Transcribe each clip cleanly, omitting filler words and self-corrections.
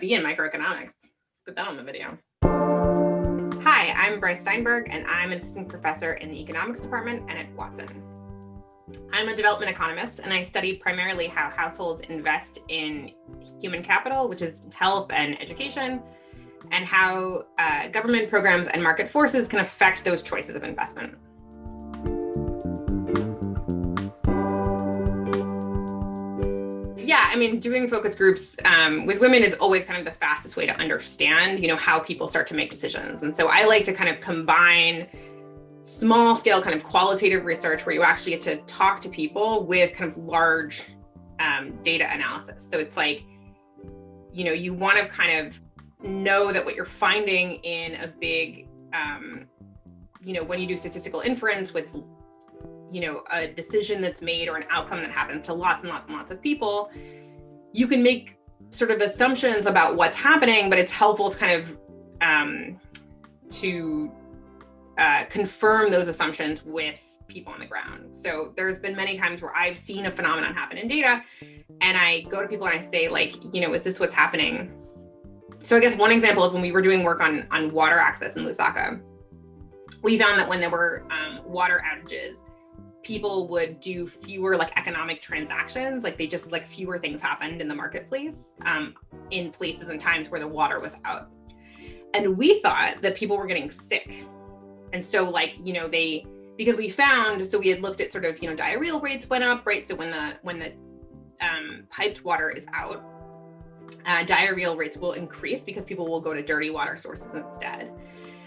be in microeconomics. Put that on the video. Hi, I'm Bryce Steinberg, and I'm an assistant professor in the economics department and at Watson. I'm a development economist, and I study primarily how households invest in human capital, which is health and education, and how government programs and market forces can affect those choices of investment. Yeah, I mean, doing focus groups with women is always kind of the fastest way to understand, how people start to make decisions. And so I like to kind of combine small scale kind of qualitative research where you actually get to talk to people with kind of large data analysis. So it's like, you want to kind of know that what you're finding in a big, when you do statistical inference with a decision that's made or an outcome that happens to lots and lots and lots of people, you can make sort of assumptions about what's happening, but it's helpful to kind of confirm those assumptions with people on the ground. So there's been many times where I've seen a phenomenon happen in data, and I go to people and I say, like, is this what's happening? So I guess one example is when we were doing work on water access in Lusaka, we found that when there were water outages, people would do fewer economic transactions, they just fewer things happened in the marketplace in places and times where the water was out. And we thought that people were getting sick. And so because we found, so we had looked at sort of, diarrheal rates went up, right? So when the piped water is out, diarrheal rates will increase because people will go to dirty water sources instead.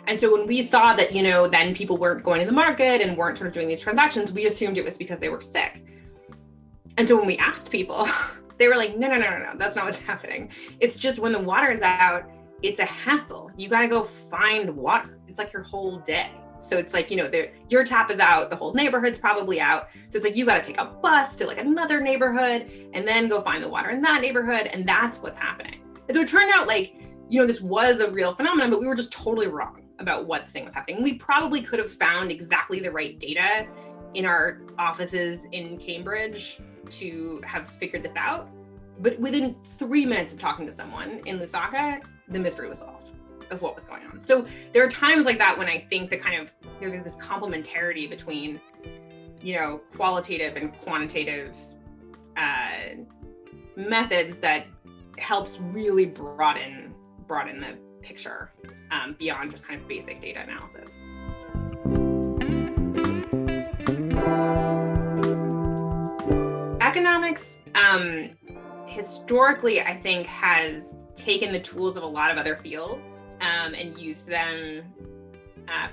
And so when we saw that, then people weren't going to the market and weren't sort of doing these transactions, we assumed it was because they were sick. And so when we asked people, they were like, no, that's not what's happening. It's just when the water is out, it's a hassle. You got to go find water. It's like your whole day. So it's like, your tap is out, the whole neighborhood's probably out. So it's like, you got to take a bus to another neighborhood and then go find the water in that neighborhood. And that's what's happening. And so it turned out this was a real phenomenon, but we were just totally wrong about what the thing was happening. We probably could have found exactly the right data in our offices in Cambridge to have figured this out. But within 3 minutes of talking to someone in Lusaka, the mystery was solved of what was going on. So there are times like that when I think that there's this complementarity between, qualitative and quantitative methods that helps really broaden the picture beyond just kind of basic data analysis. Economics historically, I think, has taken the tools of a lot of other fields and used them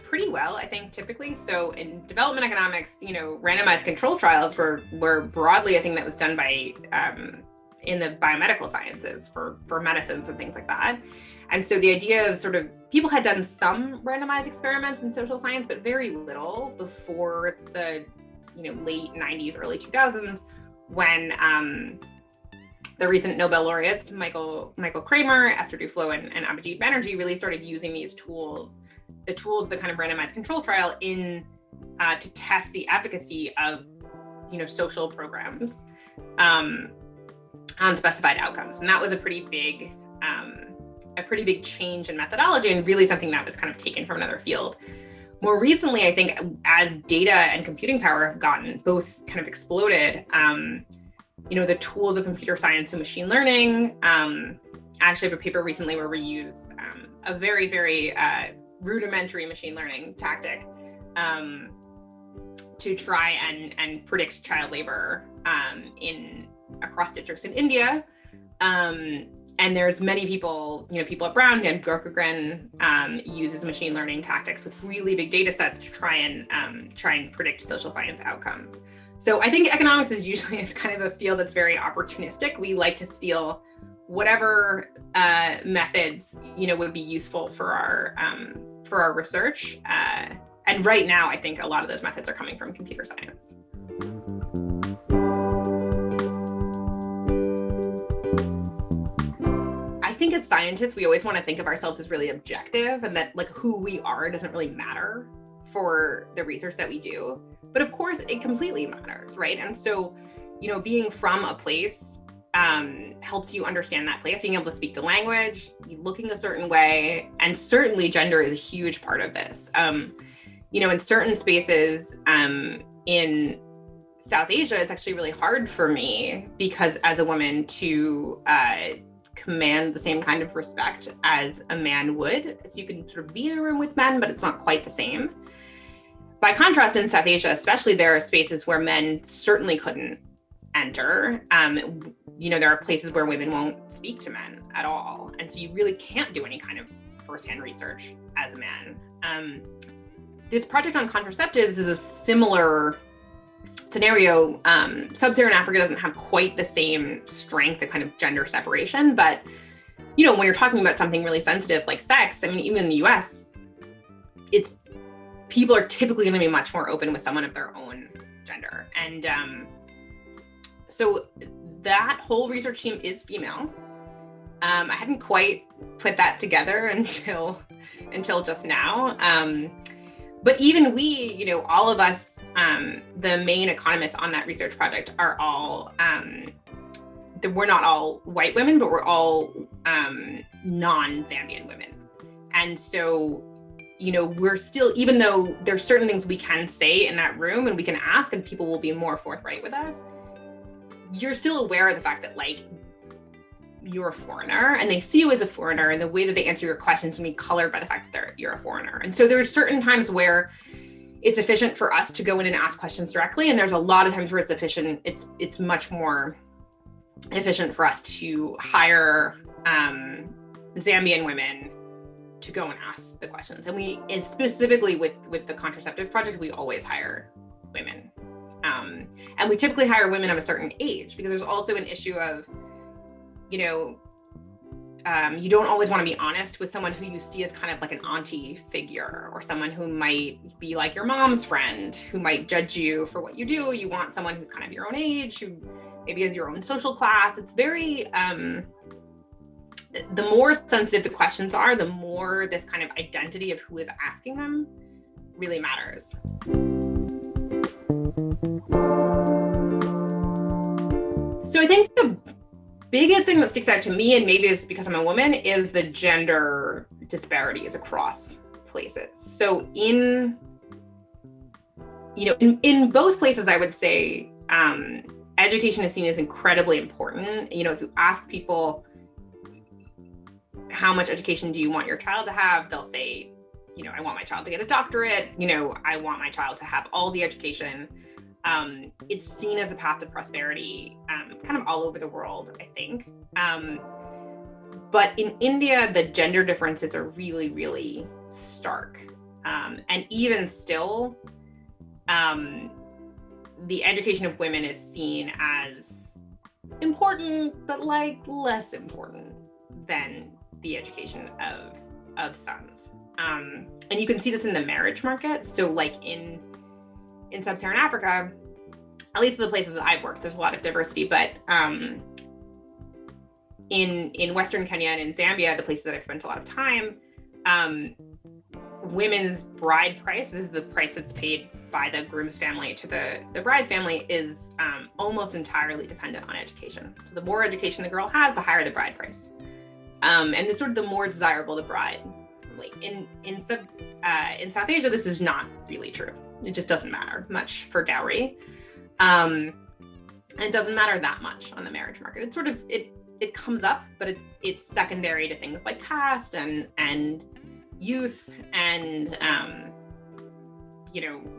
pretty well, I think, typically. So in development economics, randomized control trials were broadly, I think, that was done by in the biomedical sciences for medicines and things like that. And so the idea of sort of people had done some randomized experiments in social science, but very little before the late 90s, early 2000s, when the recent Nobel laureates, Michael Kramer, Esther Duflo, and Abhijit Banerjee really started using these tools, the kind of randomized control trial to test the efficacy of social programs on specified outcomes. And that was a pretty big change in methodology, and really something that was kind of taken from another field. More recently, I think, as data and computing power have gotten both kind of exploded, the tools of computer science and machine learning. Actually, I have a paper recently where we use a very, very rudimentary machine learning tactic to try and predict child labor across districts in India. And there's many people, people at Brown, Dan Gorkagren uses machine learning tactics with really big data sets to try and predict social science outcomes. So I think economics is usually, it's kind of a field that's very opportunistic. We like to steal whatever methods, would be useful for our research. And right now, I think a lot of those methods are coming from computer science. I think as scientists, we always want to think of ourselves as really objective, and that who we are doesn't really matter for the research that we do. But of course, it completely matters, right? And so, being from a place helps you understand that place, being able to speak the language, looking a certain way, and certainly gender is a huge part of this. In certain spaces in South Asia, it's actually really hard for me because as a woman to command the same kind of respect as a man would. So you can sort of be in a room with men, but it's not quite the same. By contrast, in South Asia, especially, there are spaces where men certainly couldn't enter. There are places where women won't speak to men at all. And so you really can't do any kind of firsthand research as a man. This project on contraceptives is a similar scenario. Sub-Saharan Africa doesn't have quite the same strength of kind of gender separation, but when you're talking about something really sensitive like sex, I mean, even in the US, people are typically going to be much more open with someone of their own gender. And so that whole research team is female. I hadn't quite put that together until just now. But even we, all of us, the main economists on that research project are all, we're not all white women, but we're all non-Zambian women. And so, we're still, even though there's certain things we can say in that room and we can ask and people will be more forthright with us, you're still aware of the fact that you're a foreigner and they see you as a foreigner, and the way that they answer your questions can be colored by the fact that you're a foreigner. And so there's certain times where it's efficient for us to go in and ask questions directly. And there's a lot of times where it's much more efficient for us to hire Zambian women to go and ask the questions. And specifically with the contraceptive project, we always hire women. And we typically hire women of a certain age because there's also an issue of, you don't always want to be honest with someone who you see as kind of like an auntie figure or someone who might be like your mom's friend, who might judge you for what you do. You want someone who's kind of your own age, who maybe has your own social class. It's very, the more sensitive the questions are, the more this kind of identity of who is asking them really matters. So I think the biggest thing that sticks out to me, and maybe it's because I'm a woman, is the gender disparities across places. So in both places, I would say education is seen as incredibly important. If you ask people, how much education do you want your child to have? They'll say, I want my child to get a doctorate. I want my child to have all the education. It's seen as a path to prosperity, kind of all over the world, I think. But in India, the gender differences are really, really stark. And even still, the education of women is seen as important, but less important than the education of sons. And you can see this in the marriage market. So in Sub-Saharan Africa, at least the places that I've worked, there's a lot of diversity, but in Western Kenya and in Zambia, the places that I've spent a lot of time, women's bride price, this is the price that's paid by the groom's family to the bride's family, is almost entirely dependent on education. So the more education the girl has, the higher the bride price. And it's sort of the more desirable the bride. In South Asia, this is not really true. It just doesn't matter much for dowry. And it doesn't matter that much on the marriage market. It's sort of, it comes up, but it's secondary to things like caste and youth and,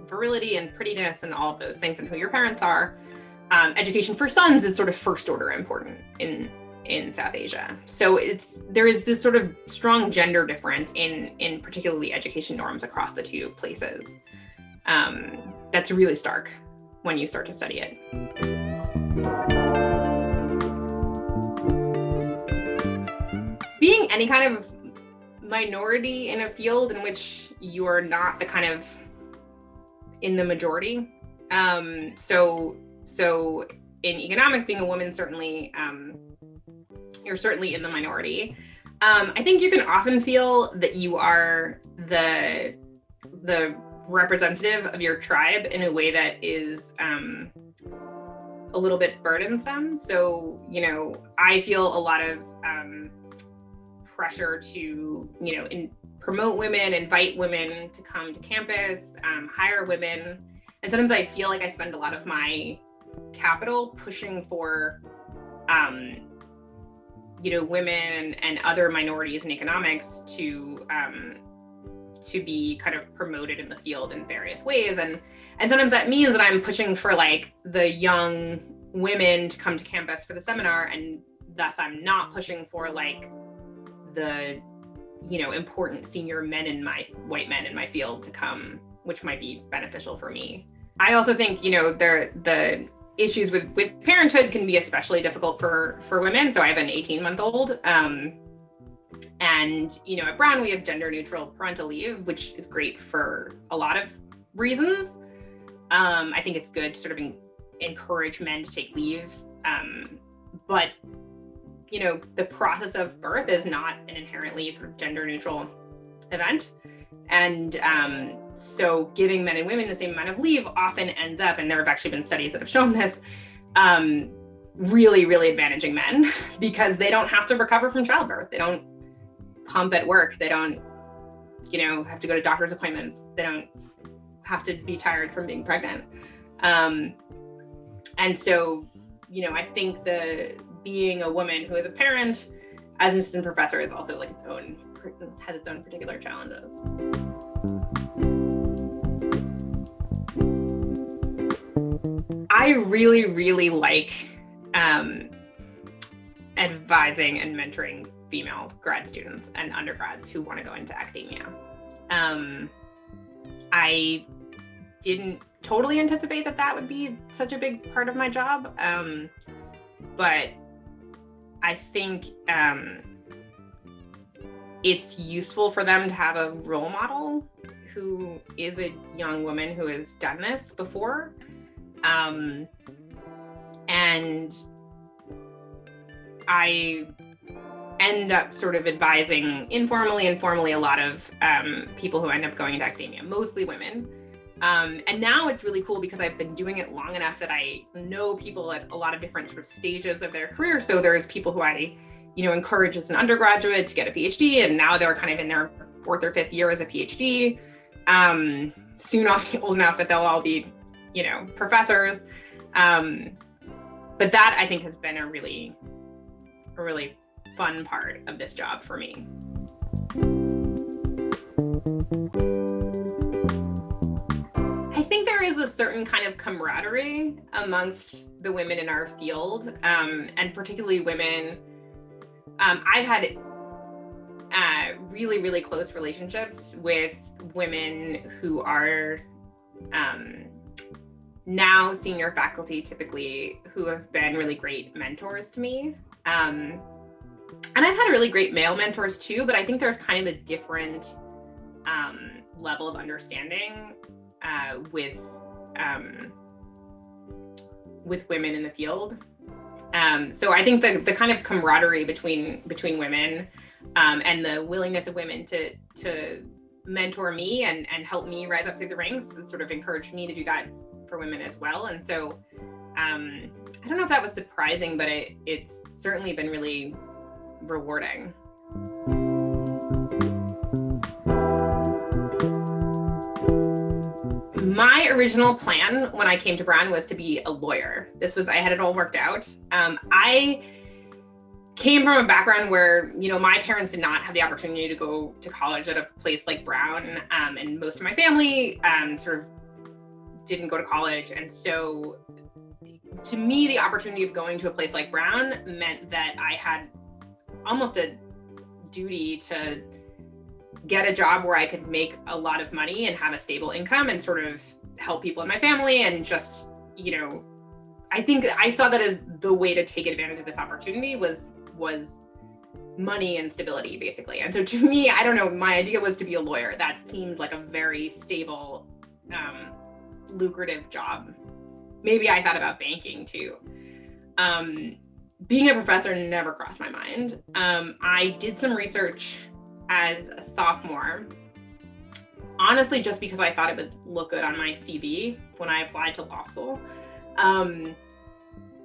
virility and prettiness and all of those things and who your parents are. Education for sons is sort of first order important in South Asia. So there is this sort of strong gender difference in particularly education norms across the two places. That's really stark when you start to study it. Being any kind of minority in a field in which you're not the kind of in the majority. So in economics, being a woman, certainly, you're certainly in the minority. I think you can often feel that you are the representative of your tribe in a way that is a little bit burdensome. So, I feel a lot of pressure to, promote women, invite women to come to campus, hire women. And sometimes I feel like I spend a lot of my capital pushing for, women and other minorities in economics to be kind of promoted in the field in various ways. And sometimes that means that I'm pushing for like the young women to come to campus for the seminar, and thus I'm not pushing for like the, important senior white men in my field to come, which might be beneficial for me. I also think, the issues with parenthood can be especially difficult for women. So I have an 18-month-old. And, at Brown, we have gender neutral parental leave, which is great for a lot of reasons. I think it's good to sort of encourage men to take leave. But, the process of birth is not an inherently sort of gender neutral event. And so giving men and women the same amount of leave often ends up, and there have actually been studies that have shown this, really, really advantaging men because they don't have to recover from childbirth. They don't pump at work. They don't, have to go to doctor's appointments. They don't have to be tired from being pregnant. And so, I think being a woman who is a parent as an assistant professor is also like has its own particular challenges. I really, really like advising and mentoring female grad students and undergrads who want to go into academia. I didn't totally anticipate that would be such a big part of my job, but I think it's useful for them to have a role model who is a young woman who has done this before. And I end up sort of advising informally and formally a lot of people who end up going into academia, mostly women. And now it's really cool because I've been doing it long enough that I know people at a lot of different sort of stages of their career. So there's people who I, encourage as an undergraduate to get a PhD, and now they're kind of in their 4th or 5th year as a PhD. Soon I'll be old enough that they'll all be, professors. But that I think has been a really fun part of this job for me. I think there is a certain kind of camaraderie amongst the women in our field, and particularly women. I've had really, really close relationships with women who are now senior faculty, typically, who have been really great mentors to me. And I've had really great male mentors too, but I think there's kind of a different level of understanding with women in the field. So I think the kind of camaraderie between women and the willingness of women to mentor me and help me rise up through the ranks has sort of encouraged me to do that for women as well. And so I don't know if that was surprising, but it's certainly been really rewarding. My original plan when I came to Brown was to be a lawyer. I had it all worked out. I came from a background where, my parents did not have the opportunity to go to college at a place like Brown, and most of my family sort of didn't go to college. And so to me, the opportunity of going to a place like Brown meant that I had almost a duty to get a job where I could make a lot of money and have a stable income and sort of help people in my family. And just, I think I saw that as the way to take advantage of this opportunity was money and stability, basically. And so to me, I don't know, my idea was to be a lawyer. That seemed like a very stable, lucrative job. Maybe I thought about banking too. Being a professor never crossed my mind. I did some research as a sophomore, honestly, just because I thought it would look good on my CV when I applied to law school.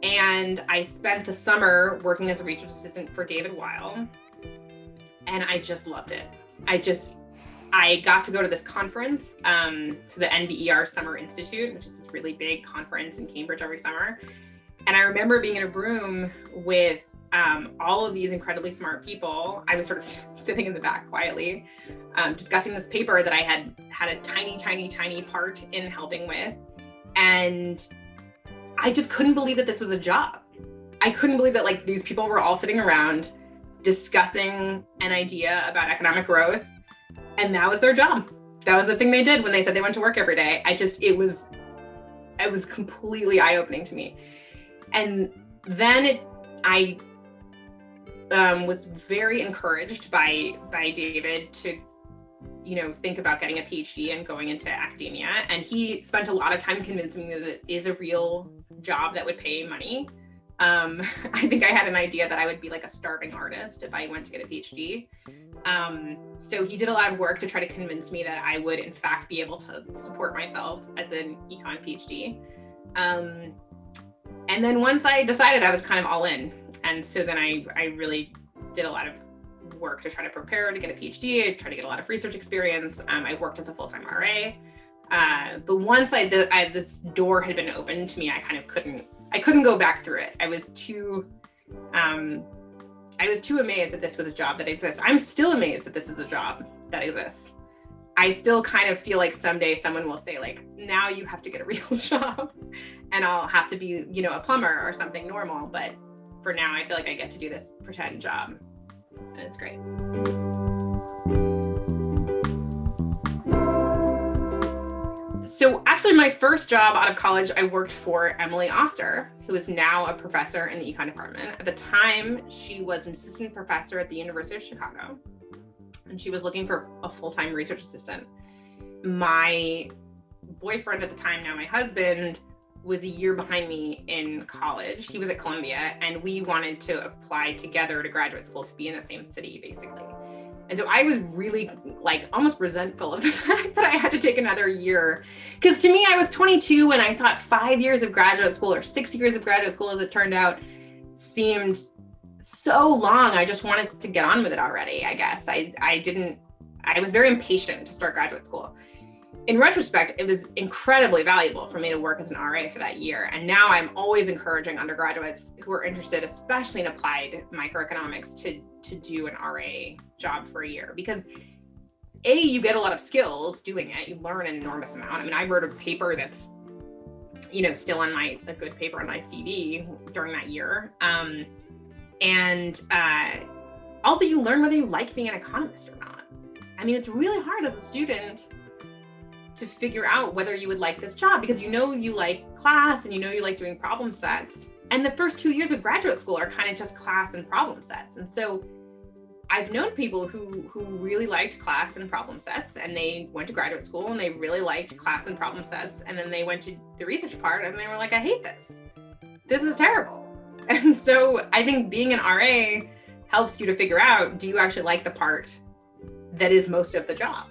And I spent the summer working as a research assistant for David Weil, and I just loved it. I got to go to this conference, to the NBER Summer Institute, which is this really big conference in Cambridge every summer. And I remember being in a room with all of these incredibly smart people. I was sort of sitting in the back quietly, discussing this paper that I had a tiny part in helping with. And I just couldn't believe that this was a job. I couldn't believe that like these people were all sitting around discussing an idea about economic growth, and that was their job. That was the thing they did when they said they went to work every day. It was completely eye-opening to me. And then I was very encouraged by David to, think about getting a PhD and going into academia. And he spent a lot of time convincing me that it is a real job that would pay money. I think I had an idea that I would be like a starving artist if I went to get a PhD. So he did a lot of work to try to convince me that I would in fact be able to support myself as an econ PhD. And then once I decided, I was kind of all in. And so then I really did a lot of work to try to prepare to get a PhD. I tried to get a lot of research experience. I worked as a full-time RA. But once this door had been opened to me, I kind of couldn't go back through it. I was too amazed that this was a job that exists. I'm still amazed that this is a job that exists. I still kind of feel like someday someone will say like, now you have to get a real job and I'll have to be, a plumber or something normal. But for now, I feel like I get to do this pretend job, and it's great. So actually my first job out of college, I worked for Emily Oster, who is now a professor in the econ department. At the time, she was an assistant professor at the University of Chicago, and she was looking for a full-time research assistant. My boyfriend at the time, now my husband, was a year behind me in college. He was at Columbia, and we wanted to apply together to graduate school to be in the same city, basically. And so I was really like almost resentful of the fact that I had to take another year. Because to me, I was 22 and I thought 5 years of graduate school or 6 years of graduate school, as it turned out, seemed so long. I just wanted to get on with it already, I guess. I was very impatient to start graduate school. In retrospect, it was incredibly valuable for me to work as an RA for that year. And now I'm always encouraging undergraduates who are interested, especially in applied microeconomics, to do an RA job for a year, because A, you get a lot of skills doing it. You learn an enormous amount. I mean, I wrote a paper that's, still on a good paper on my CV during that year. Also you learn whether you like being an economist or not. I mean, it's really hard as a student to figure out whether you would like this job, because you like class and you like doing problem sets. And the first 2 years of graduate school are kind of just class and problem sets. And so I've known people who really liked class and problem sets, and they went to graduate school and they really liked class and problem sets. And then they went to the research part and they were like, I hate this. This is terrible. And so I think being an RA helps you to figure out, do you actually like the part that is most of the job?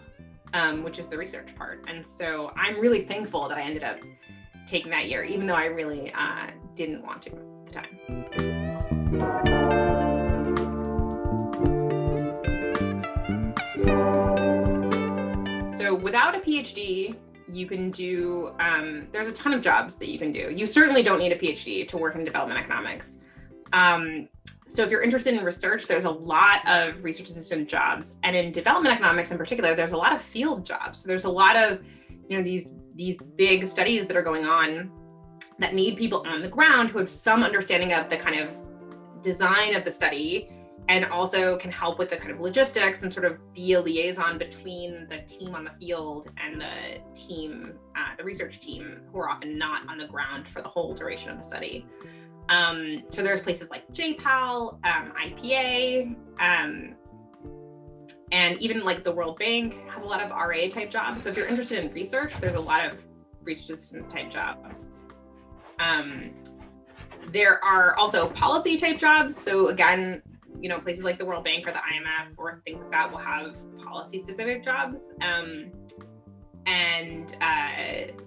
Which is the research part. And so I'm really thankful that I ended up taking that year, even though I really didn't want to at the time. So without a PhD, you can do, there's a ton of jobs that you can do. You certainly don't need a PhD to work in development economics. So if you're interested in research, there's a lot of research assistant jobs. And in development economics in particular, there's a lot of field jobs. So there's a lot of, these big studies that are going on that need people on the ground who have some understanding of the kind of design of the study, and also can help with the kind of logistics and sort of be a liaison between the team on the field and the team, the research team, who are often not on the ground for the whole duration of the study. So there's places like JPAL, IPA, and even like the World Bank has a lot of RA type jobs. So if you're interested in research, there's a lot of research assistant type jobs. There are also policy type jobs. So again, places like the World Bank or the IMF or things like that will have policy specific jobs. And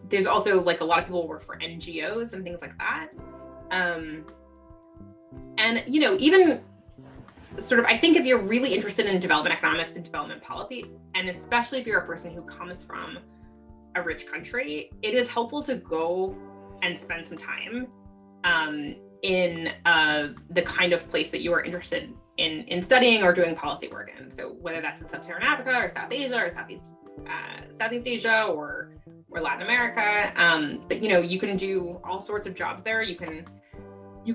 there's also like a lot of people work for NGOs and things like that. And, you know, even sort of, I think if you're really interested in development economics and development policy, and especially if you're a person who comes from a rich country, it is helpful to go and spend some time in the kind of place that you are interested in studying or doing policy work in. So whether that's in Sub-Saharan Africa or South Asia or Southeast Asia or Latin America, but you know, you can do all sorts of jobs there. You can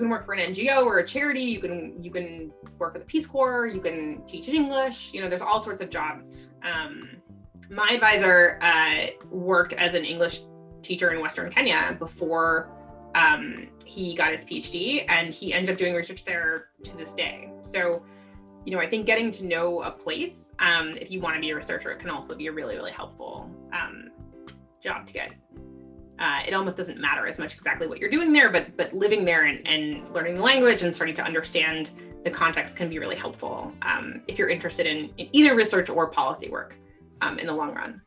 work for an NGO or a charity. You can work for the Peace Corps. You can teach in English. You know, there's all sorts of jobs. My advisor worked as an English teacher in Western Kenya before he got his PhD, and he ended up doing research there to this day. So, you know, I think getting to know a place, if you want to be a researcher, it can also be a really, really helpful job to get. It almost doesn't matter as much exactly what you're doing there, but living there and learning the language and starting to understand the context can be really helpful if you're interested in either research or policy work in the long run.